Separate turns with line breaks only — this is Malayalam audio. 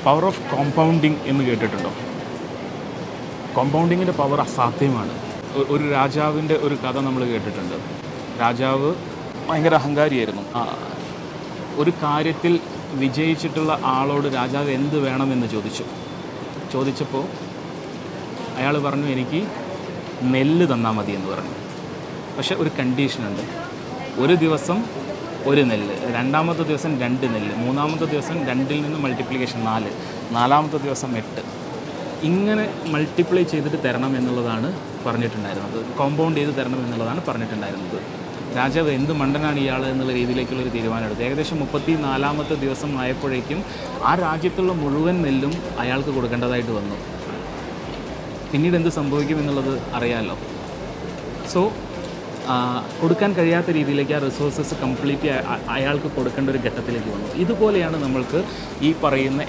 പവർ ഓഫ് കോമ്പൗണ്ടിങ് എന്ന് കേട്ടിട്ടുണ്ടോ? കോമ്പൗണ്ടിങ്ങിൻ്റെ പവർ അസാധ്യമാണ്. ഒരു രാജാവിൻ്റെ ഒരു കഥ നമ്മൾ കേട്ടിട്ടുണ്ട്. രാജാവ് ഭയങ്കര അഹങ്കാരിയായിരുന്നു. ഒരു കാര്യത്തിൽ വിജയിച്ചിട്ടുള്ള ആളോട് രാജാവ് എന്ത് വേണമെന്ന് ചോദിച്ചപ്പോൾ അയാൾ പറഞ്ഞു, എനിക്ക് നെല്ല് തന്നാൽ മതി എന്ന് പറഞ്ഞു. പക്ഷേ ഒരു കണ്ടീഷനുണ്ട്. ഒരു ദിവസം ഒരു നെല്ല്, രണ്ടാമത്തെ ദിവസം 2 നെല്ല്, മൂന്നാമത്തെ ദിവസം 2ൽ നിന്ന് മൾട്ടിപ്ലിക്കേഷൻ 4, നാലാമത്തെ ദിവസം 8. ഇങ്ങനെ മൾട്ടിപ്ലൈ ചെയ്തിട്ട് തരണം എന്നുള്ളതാണ് പറഞ്ഞിട്ടുണ്ടായിരുന്നത്. കോമ്പൗണ്ട് ചെയ്ത് തരണം എന്നുള്ളതാണ് പറഞ്ഞിട്ടുണ്ടായിരുന്നത്. രാജാവ് എന്ത് മണ്ടനാണ് ഇയാൾ എന്നുള്ള രീതിയിലേക്കുള്ളൊരു തീരുമാനമെടുത്തു. ഏകദേശം 34ാമത്തെ ദിവസം ആയപ്പോഴേക്കും ആ രാജ്യത്തുള്ള മുഴുവൻ നെല്ലും അയാൾക്ക് കൊടുക്കേണ്ടതായിട്ട് വന്നു. പിന്നീട് എന്ത് സംഭവിക്കും എന്നുള്ളത് അറിയാമല്ലോ. സോ കൊടുക്കാൻ കഴിയാത്ത രീതിയിലേക്ക് ആ റിസോഴ്സസ് കംപ്ലീറ്റ് അയാൾക്ക് കൊടുക്കേണ്ട ഒരു ഘട്ടത്തിലേക്ക് വന്നു. ഇതുപോലെയാണ് നമ്മൾക്ക് ഈ പറയുന്ന